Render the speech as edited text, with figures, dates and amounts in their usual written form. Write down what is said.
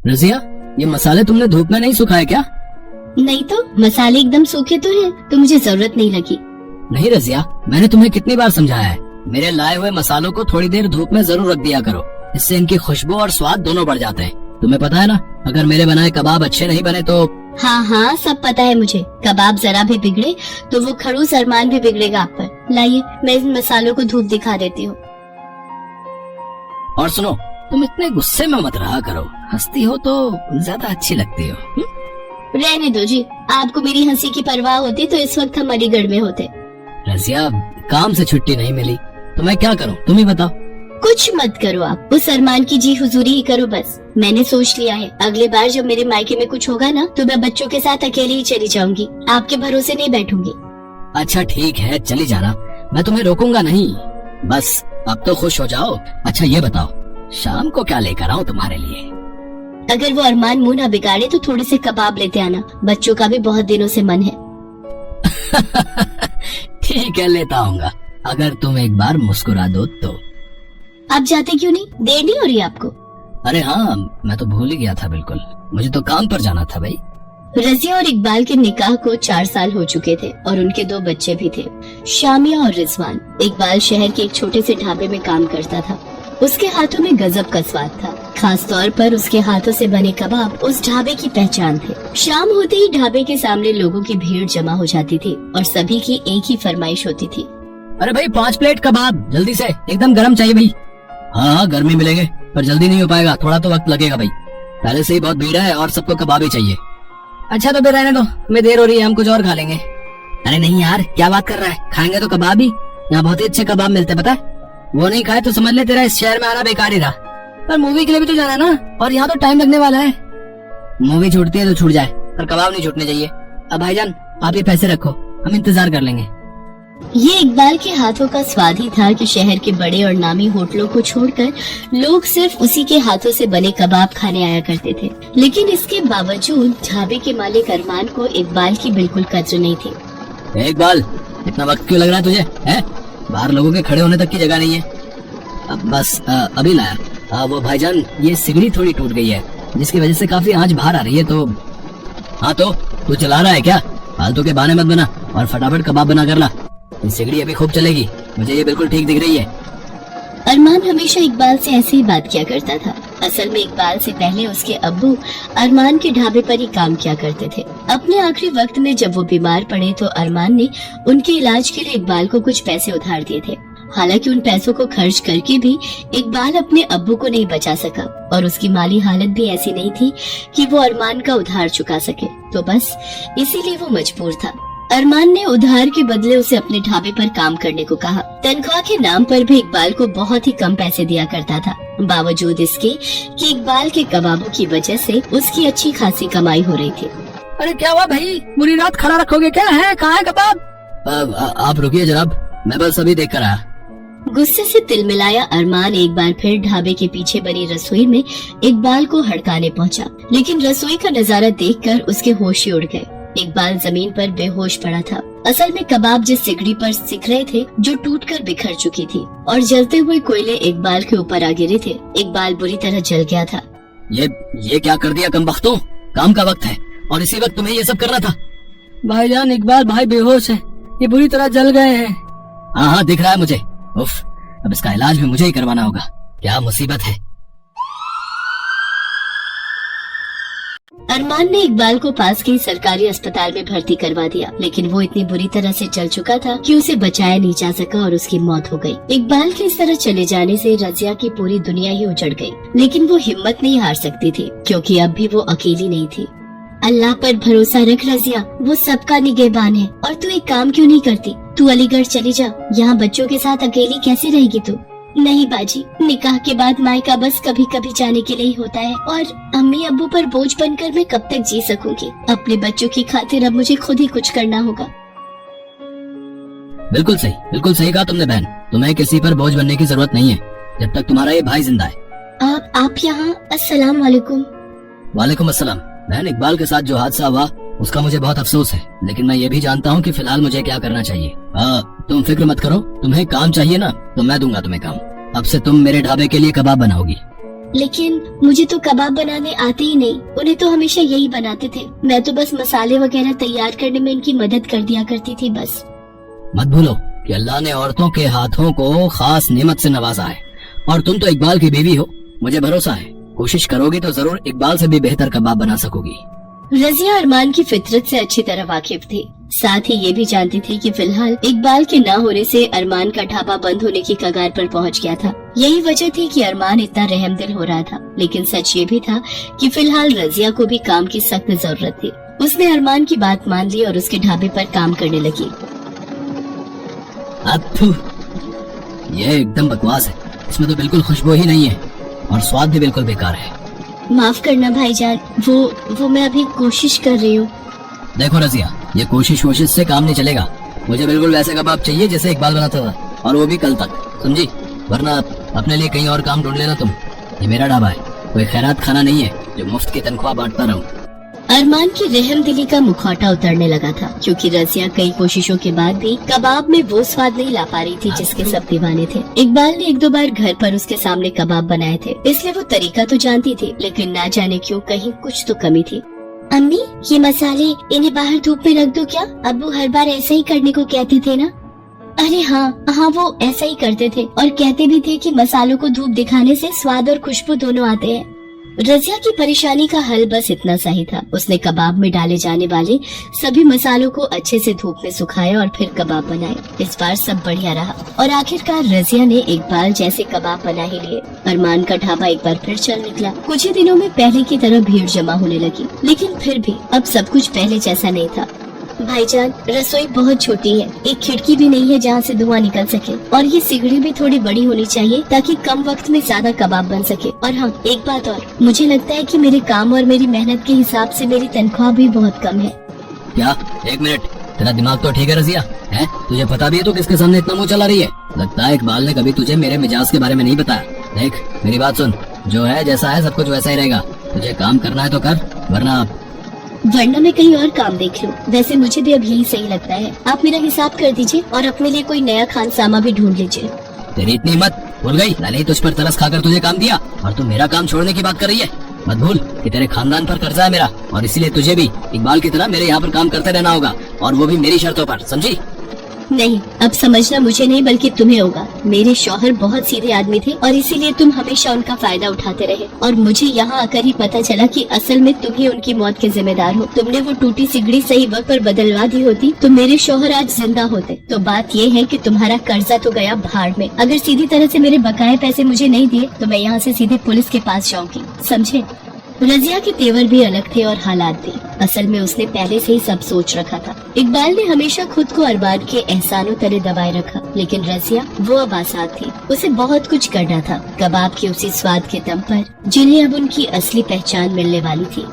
रजिया, ये मसाले तुमने धूप में नहीं सुखाए क्या? नहीं तो मसाले एकदम सूखे तो हैं, तो मुझे जरूरत नहीं लगी। नहीं रजिया, मैंने तुम्हें कितनी बार समझाया है, मेरे लाए हुए मसालों को थोड़ी देर धूप में जरूर रख दिया करो, इससे इनकी खुशबू और स्वाद दोनों बढ़ जाते हैं। तुम्हें पता है ना, अगर मेरे बनाए कबाब अच्छे नहीं बने तो। हाँ हाँ, सब पता है मुझे। कबाब जरा भी बिगड़े तो वो खड़ूस अरमान भी बिगड़ेगा आप पर। लाइए, मैं इन मसालों को धूप दिखा देती हूँ। और सुनो, तुम इतने गुस्से में मत रहा करो, हंसती हो तो ज्यादा अच्छी लगती हो। रहने दो जी, आपको मेरी हंसी की परवाह होती तो इस वक्त हम अलीगढ़ में होते। रजिया, काम से छुट्टी नहीं मिली तो मैं क्या करूँ, तुम ही बताओ। कुछ मत करो आप, उस अरमान की जी हुजूरी ही करो बस। मैंने सोच लिया है, अगले बार जब मेरे मायके में कुछ होगा ना तो मैं बच्चों के साथ अकेले ही चली जाऊंगी, आपके भरोसे नहीं बैठूंगी। अच्छा ठीक है, चली जाना, मैं तुम्हें रोकूंगा नहीं, बस अब तो खुश हो जाओ। अच्छा ये बताओ, शाम को क्या लेकर आऊँ तुम्हारे लिए? अगर वो अरमान मुंह ना बिगाड़े तो थोड़े से कबाब लेते आना, बच्चों का भी बहुत दिनों से मन है। ठीक है, लेता आऊंगा, अगर तुम एक बार मुस्कुरा दो तो। आप जाते क्यों नहीं? देर नहीं हो रही आपको? अरे हाँ, मैं तो भूल ही गया था बिल्कुल, मुझे तो काम पर जाना था भाई। रजिया और इकबाल के निकाह को 4 साल हो चुके थे और उनके 2 बच्चे भी थे, शामिया और रिजवान। इकबाल शहर के एक छोटे से ढाबे में काम करता था। उसके हाथों में गजब का स्वाद था, खास तौर पर उसके हाथों से बने कबाब उस ढाबे की पहचान थे। शाम होते ही ढाबे के सामने लोगों की भीड़ जमा हो जाती थी और सभी की एक ही फरमाइश होती थी। अरे भाई 5 प्लेट कबाब जल्दी से, एकदम गरम चाहिए भाई। हाँ हाँ, गर्मी मिलेंगे पर जल्दी नहीं हो पाएगा, थोड़ा तो वक्त लगेगा भाई, पहले से ही बहुत भीड़ है और सबको कबाब ही चाहिए। अच्छा तो फिर रहने दो, हमें देर हो रही है, हम कुछ और खा लेंगे। अरे नहीं यार, क्या बात कर रहा है, खाएंगे तो कबाब ही, यहाँ बहुत ही अच्छे कबाब मिलते हैं पता है। वो नहीं खाए तो समझ ले तेरा इस शहर में आना बेकार ही रहा। पर मूवी के लिए भी तो जाना है ना, और यहाँ तो टाइम लगने वाला है। मूवी छूटती है तो छूट जाए, पर कबाब नहीं छूटने चाहिए। अब भाईजान आप ये पैसे रखो, हम इंतजार कर लेंगे। ये इकबाल के हाथों का स्वाद ही था कि शहर के बड़े और नामी होटलों को छोड़कर लोग सिर्फ उसी के हाथों से बने कबाब खाने आया करते थे। लेकिन इसके बावजूद ढाबे के मालिक अरमान को इकबाल की बिल्कुल कद्र नहीं थी। इकबाल, इतना वक्त क्यों लग रहा है तुझे? है बाहर लोगों के खड़े होने तक की जगह नहीं है। अब बस अभी लाया। वो भाईजान, ये सिगड़ी थोड़ी टूट गई है, जिसकी वजह से काफी आंच बाहर आ रही है। तो हाँ, तो तू चला रहा है क्या? फालतू के बहाने मत बना और फटाफट कबाब बना कर ला, ये सिगड़ी अभी खूब चलेगी, मुझे ये बिल्कुल ठीक दिख रही है। अरमान हमेशा इकबाल से ऐसे ही बात किया करता था। असल में इकबाल से पहले उसके अब्बू अरमान के ढाबे पर ही काम किया करते थे। अपने आखिरी वक्त में जब वो बीमार पड़े तो अरमान ने उनके इलाज के लिए इकबाल को कुछ पैसे उधार दिए थे। हालांकि उन पैसों को खर्च करके भी इकबाल अपने अब्बू को नहीं बचा सका और उसकी माली हालत भी ऐसी नहीं थी कि वो अरमान का उधार चुका सके, तो बस इसीलिए वो मजबूर था। अरमान ने उधार के बदले उसे अपने ढाबे पर काम करने को कहा। तनख्वाह के नाम पर भी इकबाल को बहुत ही कम पैसे दिया करता था, बावजूद इसके कि इकबाल के कबाबों की वजह से उसकी अच्छी खासी कमाई हो रही थी। अरे क्या हुआ भाई, पूरी रात खड़ा रखोगे क्या? है कहाँ है कबाब? आप रुकिए जनाब, मैं बस अभी देख कर आया। गुस्से से तिलमिलाया अरमान एक बार फिर ढाबे के पीछे बनी रसोई में इकबाल को हड़काने पहुंचा, लेकिन रसोई का नजारा देखकर उसके होश ही उड़ गए। इकबाल जमीन पर बेहोश पड़ा था। असल में कबाब जिस सिगड़ी पर सिक रहे थे, जो टूटकर बिखर चुकी थी, और जलते हुए कोयले इकबाल के ऊपर आ गिरे थे। इकबाल बुरी तरह जल गया था। ये क्या कर दिया कमबख्तों, काम का वक्त है और इसी वक्त तुम्हें ये सब करना था। भाईजान, इकबाल भाई बेहोश है, ये बुरी तरह जल गए हैं। हाँ हाँ, दिख रहा है मुझे। उफ, अब इसका इलाज भी मुझे ही करवाना होगा, क्या मुसीबत है। अरमान ने इकबाल को पास के सरकारी अस्पताल में भर्ती करवा दिया, लेकिन वो इतनी बुरी तरह से जल चुका था कि उसे बचाया नहीं जा सका और उसकी मौत हो गई। इकबाल के इस तरह चले जाने से रजिया की पूरी दुनिया ही उजड़ गई, लेकिन वो हिम्मत नहीं हार सकती थी, क्योंकि अब भी वो अकेली नहीं थी। अल्लाह पर भरोसा रख रजिया, वो सबका निगहबान है। और तू एक काम क्यों नहीं करती, तू अलीगढ़ चली जा, यहाँ बच्चों के साथ अकेली कैसे रहेगी तू? नहीं बाजी, निकाह के बाद मायका बस कभी कभी जाने के लिए ही होता है, और अम्मी अब्बू पर बोझ बनकर मैं कब तक जी सकूंगी? अपने बच्चों की खातिर अब मुझे खुद ही कुछ करना होगा। बिल्कुल सही कहा तुमने बहन, तुम्हें किसी पर बोझ बनने की जरूरत नहीं है जब तक तुम्हारा ये भाई जिंदा है। आप यहाँ? अस्सलाम वालेकुम। वालेकुम अस्सलाम। बहन, इकबाल के साथ जो हादसा हुआ उसका मुझे बहुत अफसोस है, लेकिन मैं ये भी जानता हूँ कि फिलहाल मुझे क्या करना चाहिए। तुम फिक्र मत करो, तुम्हें काम चाहिए ना तो मैं दूंगा तुम्हें काम। अब से तुम मेरे ढाबे के लिए कबाब बनाओगी। लेकिन मुझे तो कबाब बनाने आते ही नहीं, उन्हें तो हमेशा यही बनाते थे। मैं तो बस मसाले वगैरह तैयार करने में इनकी मदद कर दिया करती थी बस। मत भूलो कि अल्लाह ने औरतों के हाथों को खास नेमत से नवाजा है, और तुम तो इकबाल की बीवी हो। मुझे भरोसा है कोशिश करोगी तो जरूर इकबाल से भी बेहतर कबाब बना सकोगी। रजिया अरमान की फितरत से अच्छी तरह वाकिफ थी, साथ ही ये भी जानती थी कि फिलहाल इकबाल के न होने से अरमान का ढाबा बंद होने की कगार पर पहुंच गया था। यही वजह थी कि अरमान इतना रहमदिल हो रहा था, लेकिन सच ये भी था कि फिलहाल रजिया को भी काम की सख्त जरूरत थी। उसने अरमान की बात मान ली और उसके ढाबे पर काम करने लगी। अत्थु, ये एकदम बकवास है, इसमें तो बिल्कुल खुशबू ही नहीं है और स्वाद भी बिल्कुल बेकार है। माफ करना भाईजान, वो मैं अभी कोशिश कर रही हूँ। देखो रजिया, ये कोशिश से काम नहीं चलेगा। मुझे बिल्कुल वैसे कबाब चाहिए जैसे इकबाल बनाता था, और वो भी कल तक, समझी? वरना अपने लिए कहीं और काम ढूंढ लेना तुम। ये मेरा ढाबा है, कोई खैरात खाना नहीं है जो मुफ्त की तनख्वाह बांटता रहूं। अरमान की रहमदिली का मुखौटा उतरने लगा था, क्योंकि रजिया कई कोशिशों के बाद भी कबाब में वो स्वाद नहीं ला पा रही थी जिसके सब दीवाने थे। इकबाल ने एक दो बार घर पर उसके सामने कबाब बनाए थे, इसलिए वो तरीका तो जानती थी, लेकिन ना जाने क्यों कहीं कुछ तो कमी थी। अम्मी, ये मसाले इन्हें बाहर धूप में रख दो क्या? अब्बू हर बार ऐसा ही करने को कहते थे ना। अरे हाँ, वो ऐसा ही करते थे और कहते भी थे कि मसालों को धूप दिखाने से स्वाद और खुशबू दोनों आते हैं। रजिया की परेशानी का हल बस इतना सा ही था। उसने कबाब में डाले जाने वाले सभी मसालों को अच्छे से धूप में सुखाया और फिर कबाब बनाए। इस बार सब बढ़िया रहा और आखिरकार रजिया ने इकबाल जैसे कबाब बना ही लिए। अरमान का ढाबा एक बार फिर चल निकला। कुछ ही दिनों में पहले की तरह भीड़ जमा होने लगी, लेकिन फिर भी अब सब कुछ पहले जैसा नहीं था। भाईजान, रसोई बहुत छोटी है, एक खिड़की भी नहीं है जहाँ से धुआं निकल सके, और ये सिगड़ी भी थोड़ी बड़ी होनी चाहिए ताकि कम वक्त में ज्यादा कबाब बन सके। और हाँ, एक बात और, मुझे लगता है कि मेरे काम और मेरी मेहनत के हिसाब से मेरी तनख्वाह भी बहुत कम है। क्या? एक मिनट, तेरा दिमाग तो ठीक है रजिया? है तुझे पता भी है तो किसके सामने इतना मुँह चला रही है? लगता है इकबाल ने कभी तुझे मेरे मिजाज के बारे में नहीं बताया। देख मेरी बात सुन, जो है जैसा है सब कुछ वैसा ही रहेगा। तुझे काम करना है तो कर, वरना मैं कहीं और काम देख लूं। वैसे मुझे भी अब यही सही लगता है। आप मेरा हिसाब कर दीजिए और अपने लिए कोई नया खानसामा भी ढूंढ लीजिए। तेरी इतनी हिम्मत? भूल गई मैंने तुझ पर तरस खाकर तुझे काम दिया और तू मेरा काम छोड़ने की बात कर रही है? मत भूल कि तेरे खानदान पर कर्जा है मेरा, और इसीलिए तुझे भी इकबाल की तरह मेरे यहाँ पर काम करते रहना होगा, और वो भी मेरी शर्तों पर, समझी? नहीं, अब समझना मुझे नहीं बल्कि तुम्हें होगा। मेरे शौहर बहुत सीधे आदमी थे और इसीलिए तुम हमेशा उनका फायदा उठाते रहे, और मुझे यहाँ आकर ही पता चला कि असल में तुम ही उनकी मौत के जिम्मेदार हो। तुमने वो टूटी सिगड़ी सही वक्त पर बदलवा दी होती तो मेरे शौहर आज जिंदा होते। तो बात ये है कि तुम्हारा कर्जा तो गया भाड़ में। अगर सीधी तरह से मेरे बकाये पैसे मुझे नहीं दिए तो मैं यहाँ से सीधे पुलिस के पास जाऊंगी, समझे? रजिया के तेवर भी अलग थे और हालात भी। असल में उसने पहले से ही सब सोच रखा था। इकबाल ने हमेशा खुद को अरबान के एहसानों तले दबाए रखा, लेकिन रजिया वो अब आजाद थी। उसे बहुत कुछ करना था, कबाब के उसी स्वाद के दम पर जिन्हें अब उनकी असली पहचान मिलने वाली थी।